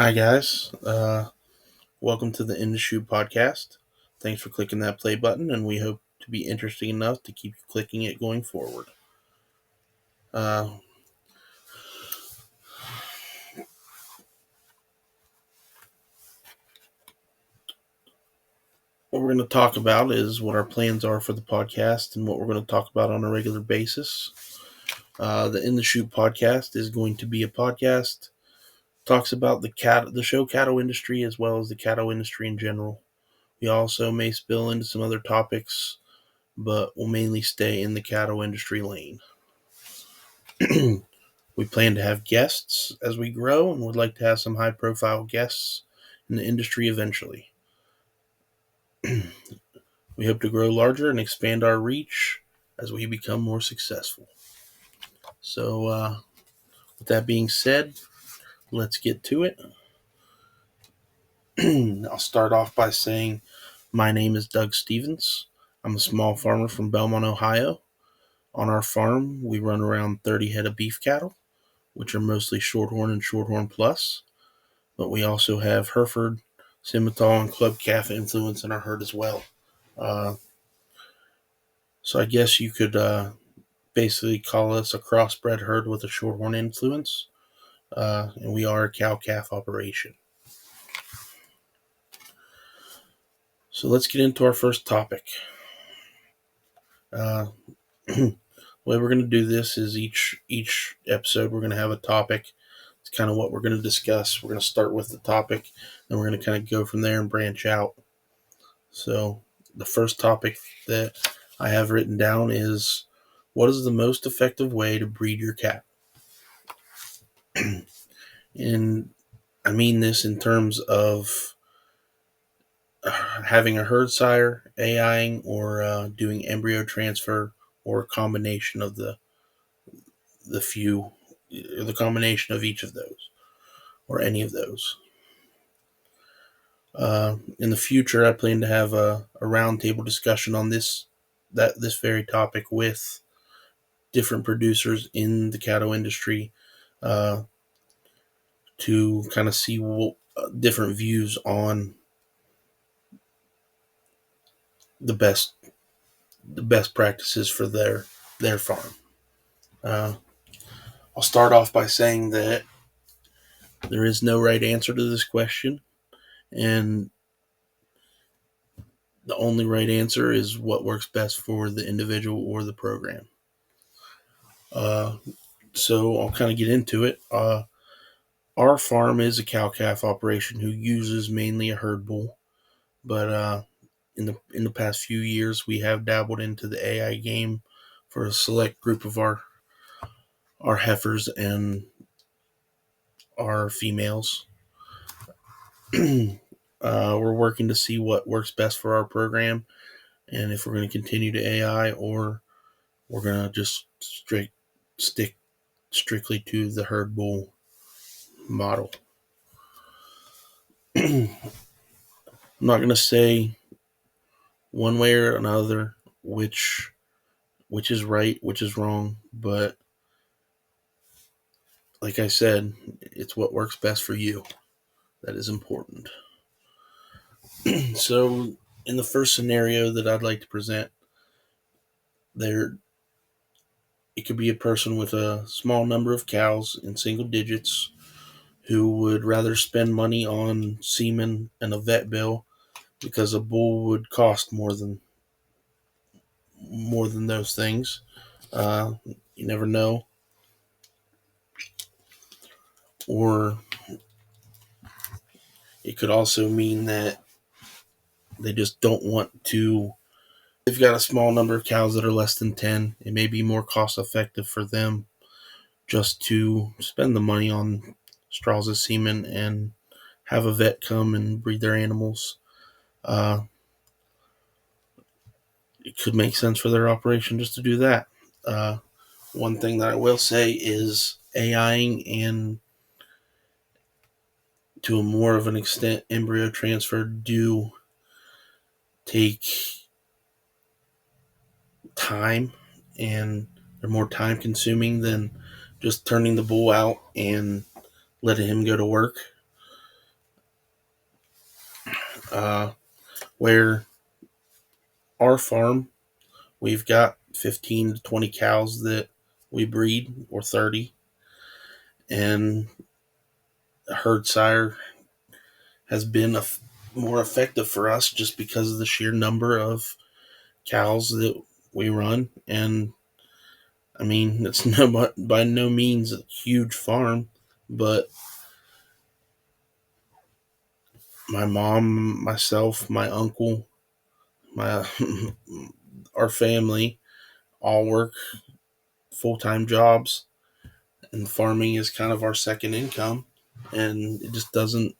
Hi, guys. Welcome to the Chute podcast. Thanks for clicking that play button, and we hope to be interesting enough to keep you clicking it going forward. Uh, what we're going to talk about is what our plans are for the podcast and what we're going to talk about on a regular basis. The In the Chute podcast is going to be a podcast talks about the show cattle industry as well as the cattle industry in general. We also may spill into some other topics, but we'll mainly stay in the cattle industry lane. We plan to have guests as we grow and would like to have some high profile guests in the industry eventually. We hope to grow larger and expand our reach as we become more successful. So, with that being said, let's get to it. I'll start off by saying my name is Doug Stevens. I'm a small farmer from Belmont, Ohio. On our farm, we run around 30 head of beef cattle, which are mostly Shorthorn and Shorthorn Plus, but we also have Hereford, Simmental, and Club Calf influence in our herd as well. Uh, so I guess you could basically call us a crossbred herd with a Shorthorn influence, and we are a cow-calf operation. So let's get into our first topic. The way we're going to do this is each episode we're going to have a topic. It's kind of what we're going to discuss. We're going to start with the topic, and we're going to kind of go from there and branch out. So the first topic that I have written down is, what is the most effective way to breed your cat? And I mean this in terms of having a herd sire, AIing, or doing embryo transfer, or a combination of the combination of each of those, or any of those. In the future, I plan to have a roundtable discussion on this very topic with different producers in the cattle industry, uh, to kind of see different views on the best practices for their farm. Uh, I'll start off by saying that there is no right answer to this question, and the only right answer is what works best for the individual or the program. Uh, so I'll kind of get into it. Our farm is a cow-calf operation who uses mainly a herd bull, but in the past few years we have dabbled into the AI game for a select group of our heifers and our females. We're working to see what works best for our program, and if we're going to continue to AI or we're going to just stick strictly to the herd bull model. I'm not going to say one way or another which is right, which is wrong, but like I said, it's what works best for you that is important. So, in the first scenario that I'd like to present, there it could be a person with a small number of cows in single digits who would rather spend money on semen and a vet bill because a bull would cost more than those things. Uh, you never know. Or it could also mean that they just don't want to. They've got a small number of cows that are less than 10. It may be more cost effective for them just to spend the money on straws of semen and have a vet come and breed their animals. Uh, it could make sense for their operation just to do that. Uh, One thing that I will say is AIing and to a more of an extent embryo transfer do take time, and they're more time consuming than just turning the bull out and letting him go to work. Uh, where our farm, we've got 15 to 20 cows that we breed, or 30, and a herd sire has been more effective for us just because of the sheer number of cows that we run. And I mean, it's by no means a huge farm, but my mom, myself, my uncle, my our family all work full-time jobs, and farming is kind of our second income. And it just doesn't,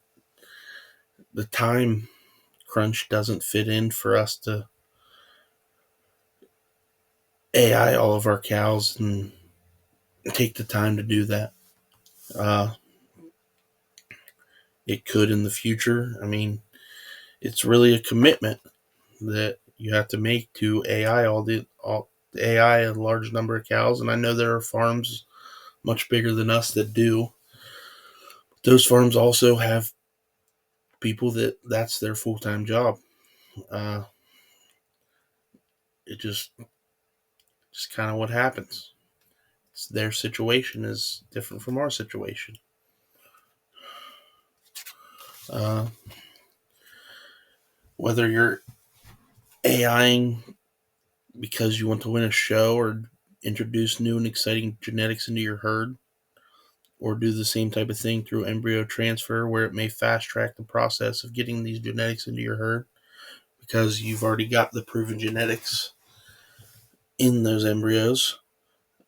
the time crunch doesn't fit in for us to AI all of our cows and take the time to do that. Uh, it could in the future. I mean, it's really a commitment that you have to make to all AI a large number of cows. And I know there are farms much bigger than us that do. Those farms also have people that's their full time job. Uh, it just kind of what happens. Their situation is different from our situation. Uh, whether you're AIing because you want to win a show or introduce new and exciting genetics into your herd, or do the same type of thing through embryo transfer where it may fast track the process of getting these genetics into your herd because you've already got the proven genetics in those embryos.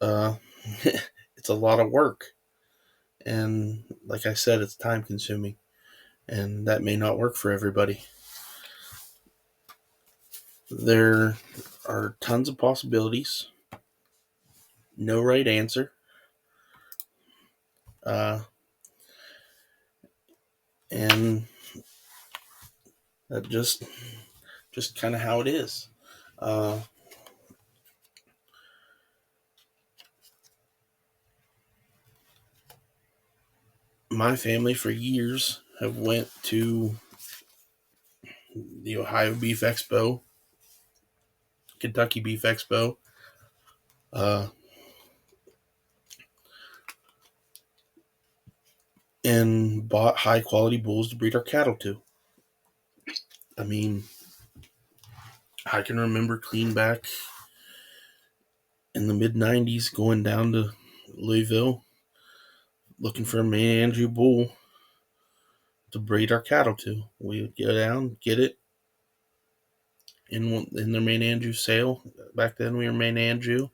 Uh, it's a lot of work. And like I said, it's time consuming. And that may not work for everybody. There are tons of possibilities. No right answer. Uh, and that just kind of how it is. Uh, my family for years have went to the Ohio Beef Expo, Kentucky Beef Expo, uh, and bought high quality bulls to breed our cattle to. I mean, I can remember clean back in the mid 90s going down to Louisville looking for a man Andrew bull to breed our cattle to. We would go down, get it in their main Andrew sale. Back then we were main Andrew.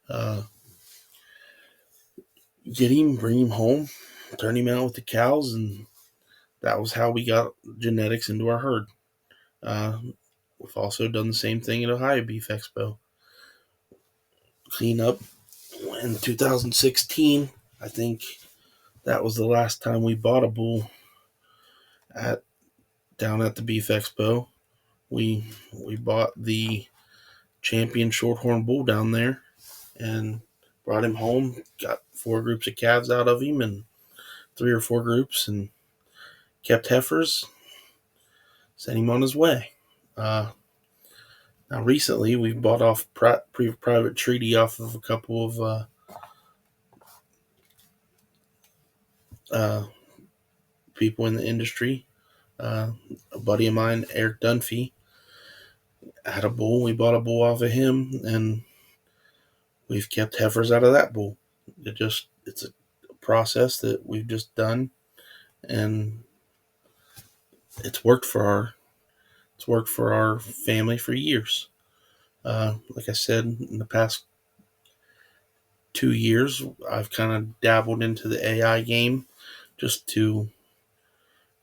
Uh, get him, bring him home, turn him out with the cows, and that was how we got genetics into our herd. Uh, we've also done the same thing at Ohio Beef Expo. Clean up in 2016. I think that was the last time we bought a bull at down at the Beef Expo. We we bought the champion shorthorn bull down there and brought him home. Got 4 groups of calves out of him and 3 or 4 groups, and kept heifers. Sent him on his way. Uh, Now recently we've bought off private treaty off of a couple of uh, people in the industry. A buddy of mine, Eric Dunphy, had a bull. We bought a bull off of him, and we've kept heifers out of that bull. It's a process that we've just done, and it's worked for our family for years. Like I said, in the past 2 years, I've kind of dabbled into the AI game just to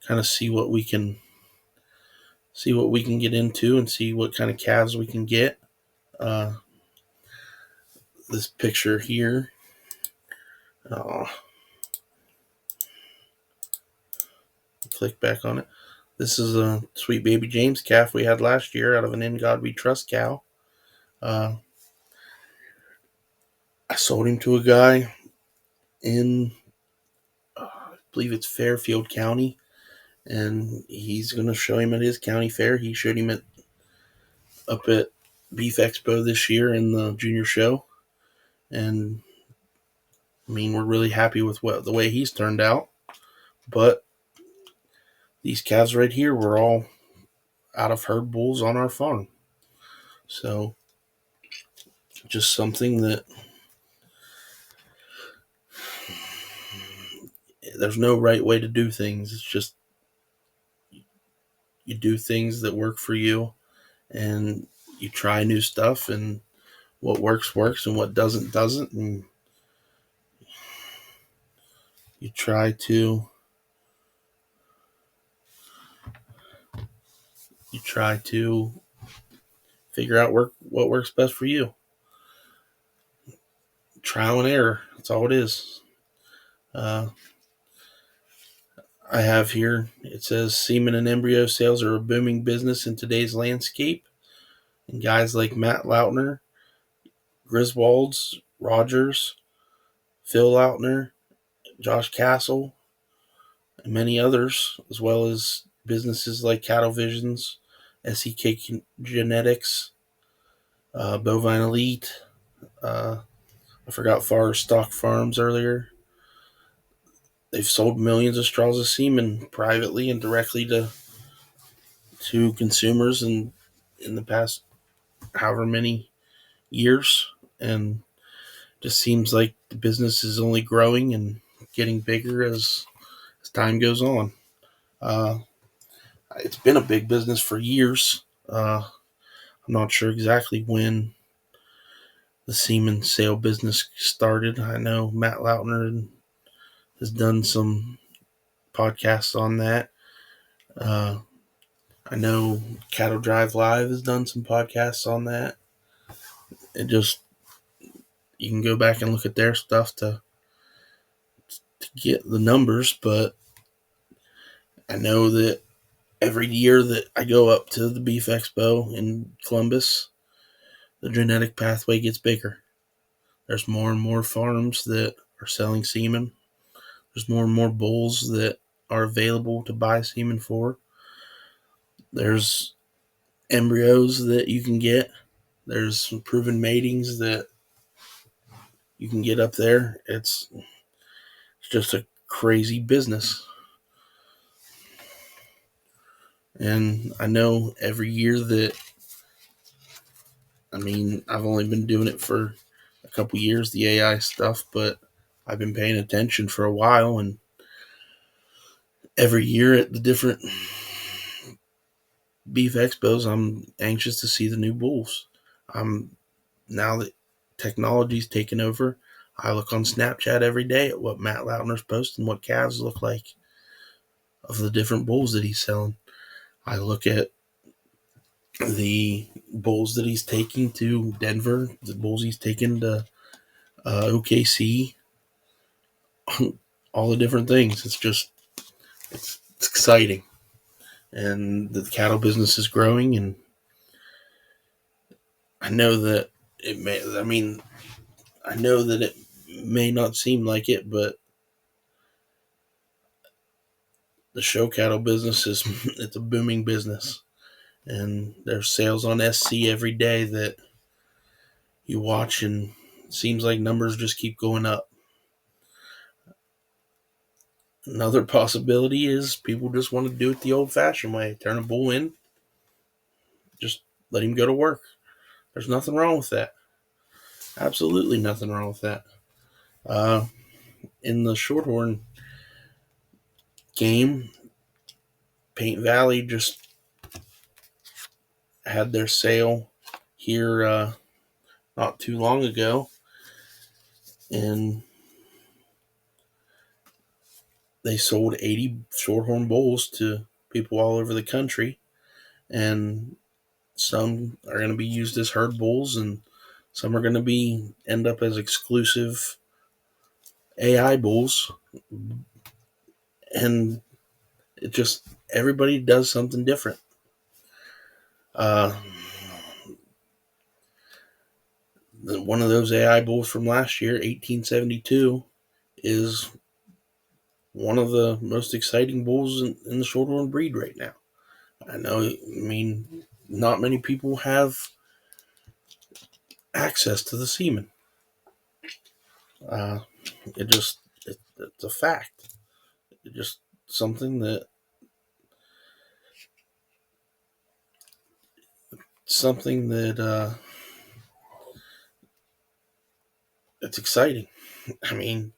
kind of see what we can get into and see what kind of calves we can get. Uh, this picture here, uh, click back on it. This is a sweet baby James calf we had last year out of an In God We Trust cow. Uh, I sold him to a guy in, I believe it's Fairfield County, and he's going to show him at his county fair. He showed him up at Beef Expo this year in the junior show, and I mean, we're really happy with the way he's turned out. But these calves right here were all out of herd bulls on our farm, so just something that there's no right way to do things. It's just you do things that work for you, and you try new stuff, and what works works and what doesn't, and you try to figure out what works best for you. Trial and error, that's all it is. uh, I have here, it says semen and embryo sales are a booming business in today's landscape, and guys like Matt Lautner, Griswolds, Rogers, Phil Lautner, Josh Castle, and many others, as well as businesses like Cattle Visions, SEK Genetics, Bovine Elite. I forgot Forest Stock Farms earlier. They've sold millions of straws of semen privately and directly to consumers in the past however many years, and just seems like the business is only growing and getting bigger as time goes on. Uh, it's been a big business for years. I'm not sure exactly when the semen sale business started. I know Matt Lautner has done some podcasts on that. Uh, I know Cattle Drive Live has done some podcasts on that. It just, you can go back and look at their stuff to get the numbers, but I know that every year that I go up to the Beef Expo in Columbus, the genetic pathway gets bigger. There's more and more farms that are selling semen. There's more and more bulls that are available to buy semen for. There's embryos that you can get. There's some proven matings that you can get up there. It's just a crazy business. And I know every year that, I mean, I've only been doing it for a couple years, the AI stuff, but I've been paying attention for a while, and every year at the different beef expos, I'm anxious to see the new bulls. Now that technology's taken over, I look on Snapchat every day at what Matt Lautner's posting, what calves look like of the different bulls that he's selling. I look at the bulls that he's taking to Denver, the bulls he's taking to OKC, all the different things. It's exciting, and the cattle business is growing. And I know that it may. I mean, I know that it may not seem like it, but the show cattle business is it's a booming business, and there's sales on SC every day that you watch, and it seems like numbers just keep going up. Another possibility is people just want to do it the old-fashioned way: turn a bull in, just let him go to work. There's nothing wrong with that. Absolutely nothing wrong with that. Uh, in the Shorthorn game, Paint Valley just had their sale here not too long ago, and they sold 80 Shorthorn bulls to people all over the country, and some are going to be used as herd bulls, and some are going to be end up as exclusive AI bulls, and it just, everybody does something different. Uh, One of those AI bulls from last year, 1872, is one of the most exciting bulls in the shorthorn breed right now. Not many people have access to the semen. Uh, it's a fact. It's just something that something that it's exciting. I mean,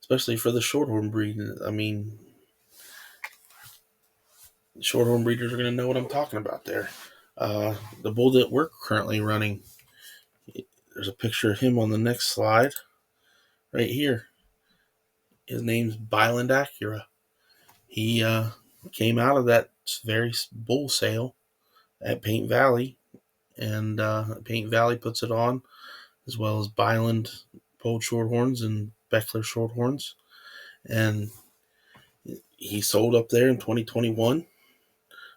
especially for the shorthorn breed. I mean, shorthorn breeders are going to know what I'm talking about there. The bull that we're currently running, there's a picture of him on the next slide right here. His name's Byland Acura. He came out of that very bull sale at Paint Valley, and Paint Valley puts it on, as well as Byland Polled Shorthorns and Beckler Shorthorns. And he sold up there in 2021.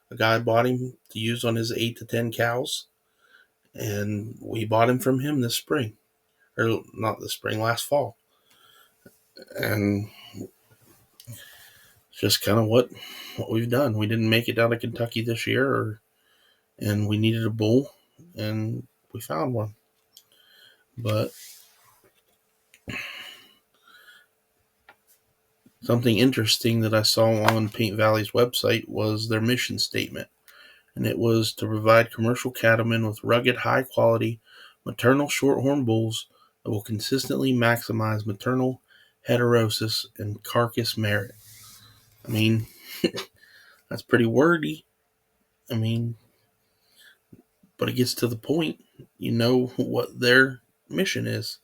A guy bought him to use on his 8 to 10 cows, and we bought him from him this spring. Or not this spring, last fall. And it's just kind of what we've done. We didn't make it down to Kentucky this year, and we needed a bull, and we found one. But something interesting that I saw on Paint Valley's website was their mission statement, and it was to provide commercial cattlemen with rugged, high-quality, maternal shorthorn bulls that will consistently maximize maternal heterosis and carcass merit. I mean, that's pretty wordy. I mean, but it gets to the point. You know what their mission is.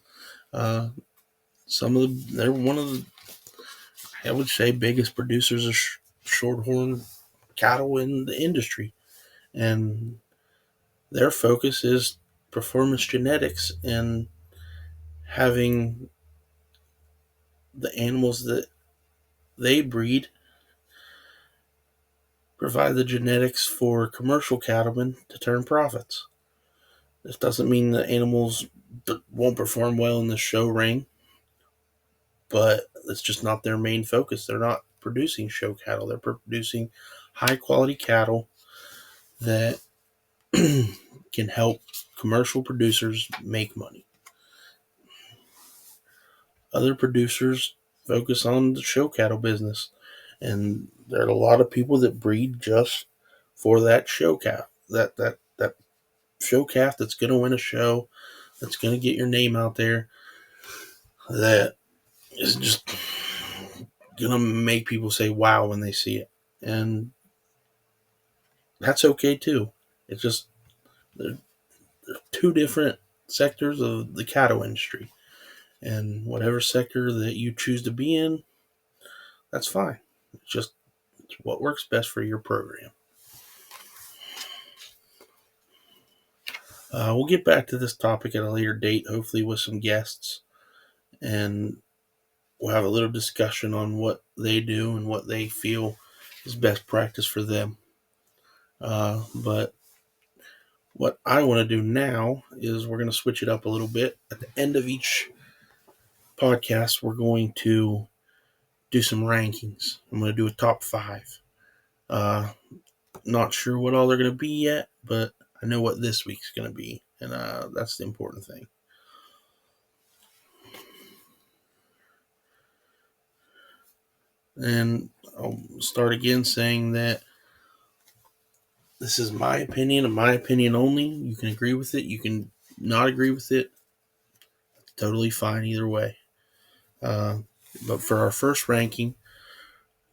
Uh, they're one of the, I would say, biggest producers of shorthorn cattle in the industry, and their focus is performance genetics and having the animals that they breed provide the genetics for commercial cattlemen to turn profits. This doesn't mean the animals won't perform well in the show ring, but it's just not their main focus. They're not producing show cattle. They're producing high quality cattle that can help commercial producers make money. Other producers focus on the show cattle business, and there are a lot of people that breed just for that show calf, that show calf that's going to win a show, that's going to get your name out there, that is just going to make people say wow when they see it. And that's okay too. It's just they're two different sectors of the cattle industry, and whatever sector that you choose to be in, that's fine. It's what works best for your program. We'll get back to this topic at a later date, hopefully with some guests, and we'll have a little discussion on what they do and what they feel is best practice for them. But what I want to do now is we're going to switch it up a little bit. At the end of each podcast, we're going to do some rankings. I'm going to do a top 5. Not sure what all they're going to be yet, but I know what this week's going to be, and that's the important thing. And I'll start again saying that this is my opinion and my opinion only. You can agree with it. You can not agree with it. It's totally fine either way. But for our first ranking,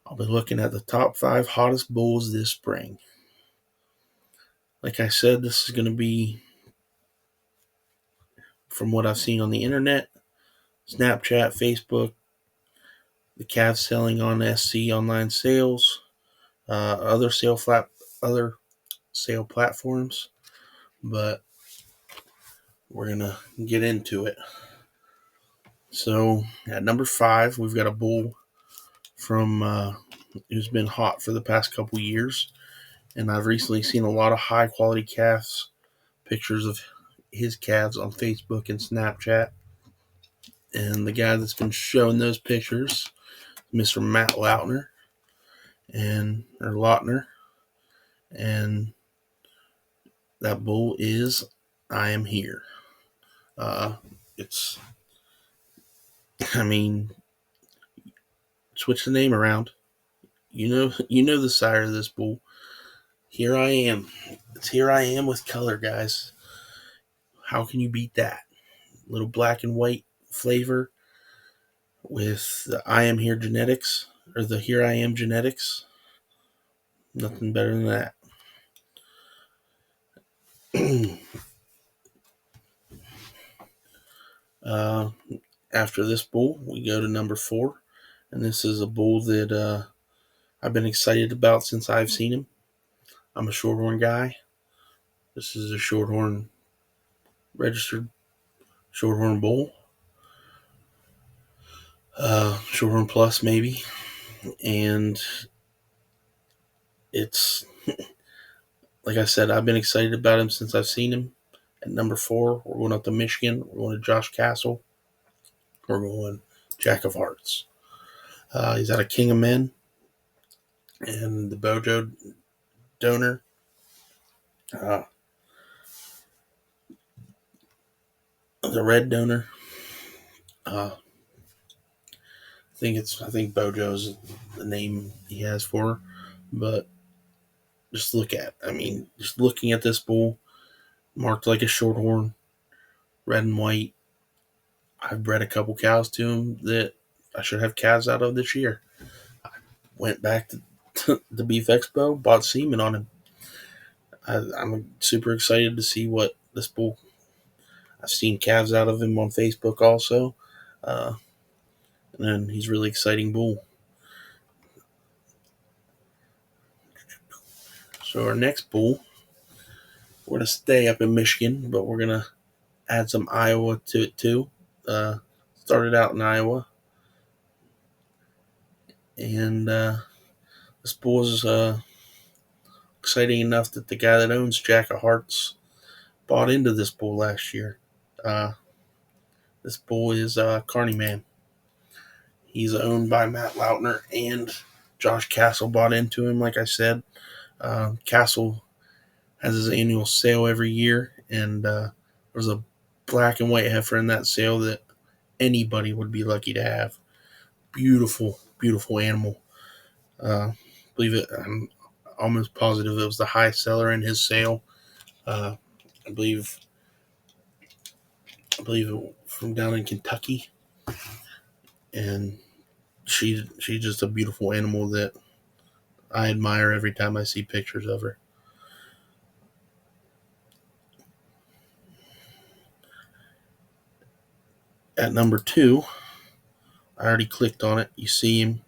I'll be looking at the top 5 hottest bulls this spring. Like I said, this is going to be from what I've seen on the internet, Snapchat, Facebook, the calves selling on SC online sales, other sale platforms. But we're gonna get into it. So at number 5, we've got a bull from who's been hot for the past couple years, and I've recently seen a lot of high quality calves, pictures of his calves on Facebook and Snapchat. And the guy that's been showing those pictures, Mr. Matt Lautner, and that bull is I Am Here. Uh, it's, I mean, switch the name around. You know the sire of this bull. Here I am. It's Here I Am with color, guys. How can you beat that? Little black and white flavor with the I Am Here genetics, or the Here I Am genetics. Nothing better than that. uh, After this bull, we go to number 4, and this is a bull that I've been excited about since I've seen him. I'm a Shorthorn guy. This is a Shorthorn registered Shorthorn bull, Shorthorn Plus maybe, and it's like I said, I've been excited about him since I've seen him. At number 4, we're going up to Michigan. We're going to Josh Castle. We're going Jack of Hearts. He's out of King of Men, and the Bojo donor. Uh, the red donor. Uh, I think Bojo's the name he has for her, but just looking at this bull, marked like a shorthorn, red and white. I've bred a couple cows to him that I should have calves out of this year. Went back to the Beef Expo, bought semen on him. I'm super excited to see what this bull. I've seen calves out of him on Facebook also, uh, and he's a really exciting bull. So our next bull, we're gonna stay up in Michigan, but we're gonna add some Iowa to it too. Started out in Iowa, and this bull is exciting enough that the guy that owns Jack of Hearts bought into this bull last year. Uh, this bull is Carney Man. He's owned by Matt Lautner, and Josh Castle bought into him. Like I said, Castle has his annual sale every year, and there's a black and white heifer in that sale that anybody would be lucky to have. Beautiful, beautiful animal. Believe it. I'm almost positive it was the high seller in his sale. Uh, I believe it from down in Kentucky, and she's just a beautiful animal that I admire every time I see pictures of her. At number 2, I already clicked on it. You see him.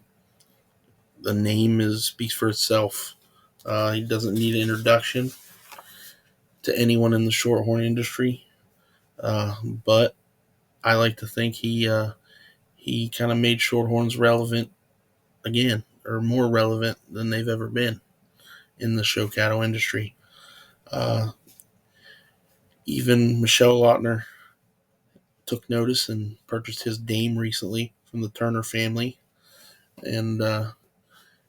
The name speaks for itself. He doesn't need an introduction to anyone in the shorthorn industry, but I like to think he kind of made shorthorns relevant again, or more relevant than they've ever been in the show cattle industry. Uh, Even Michelle Lautner took notice and purchased his dame recently from the Turner family, and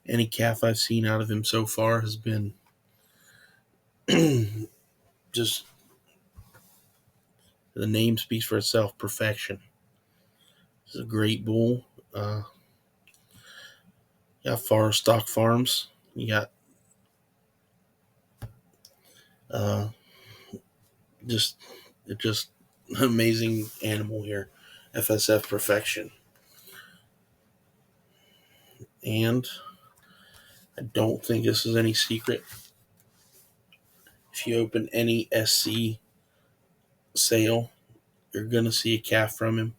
any calf I've seen out of him so far has been just, the name speaks for itself, perfection. He's a great bull. You got Forest Stock Farms. You got uh, just just an amazing animal here. FSF perfection. And I don't think this is any secret. If you open any SC sale, you're gonna see a calf from him.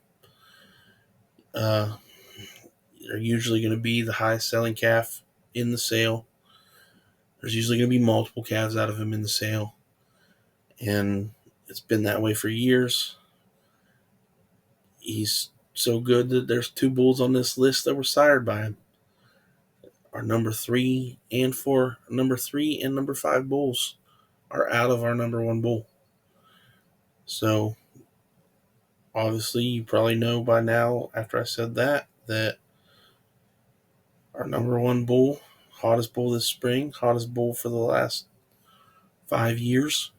They're usually gonna be the highest selling calf in the sale. There's usually gonna be multiple calves out of him in the sale, and it's been that way for years. He's so good that there's 2 bulls on this list that were sired by him. Our number 3 and number 5 bulls are out of our number 1 bull. So obviously you probably know by now after I said that Our number one bull, hottest bull this spring, hottest bull for the last 5 years.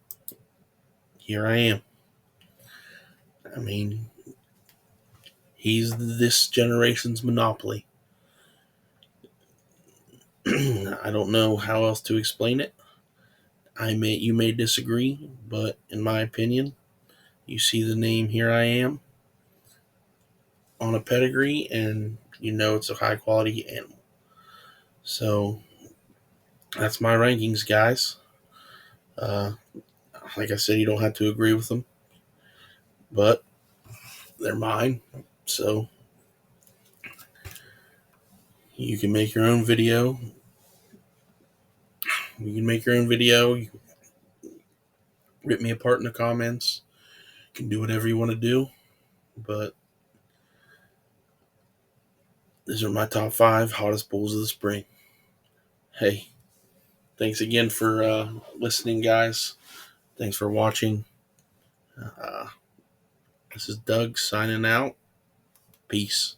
Here I am. I mean, he's this generation's monopoly. I don't know how else to explain it. You may disagree, but in my opinion, you see the name Here I Am on a pedigree, and you know it's a high quality animal. So that's my rankings, guys. Uh, like I said, you don't have to agree with them, but they're mine. So you can make your own video. You can make your own video. You can rip me apart in the comments. You can do whatever you want to do. But these are my top 5 hottest bulls of the spring. Hey, thanks again for listening, guys. Thanks for watching. Uh, this is Doug signing out. Peace.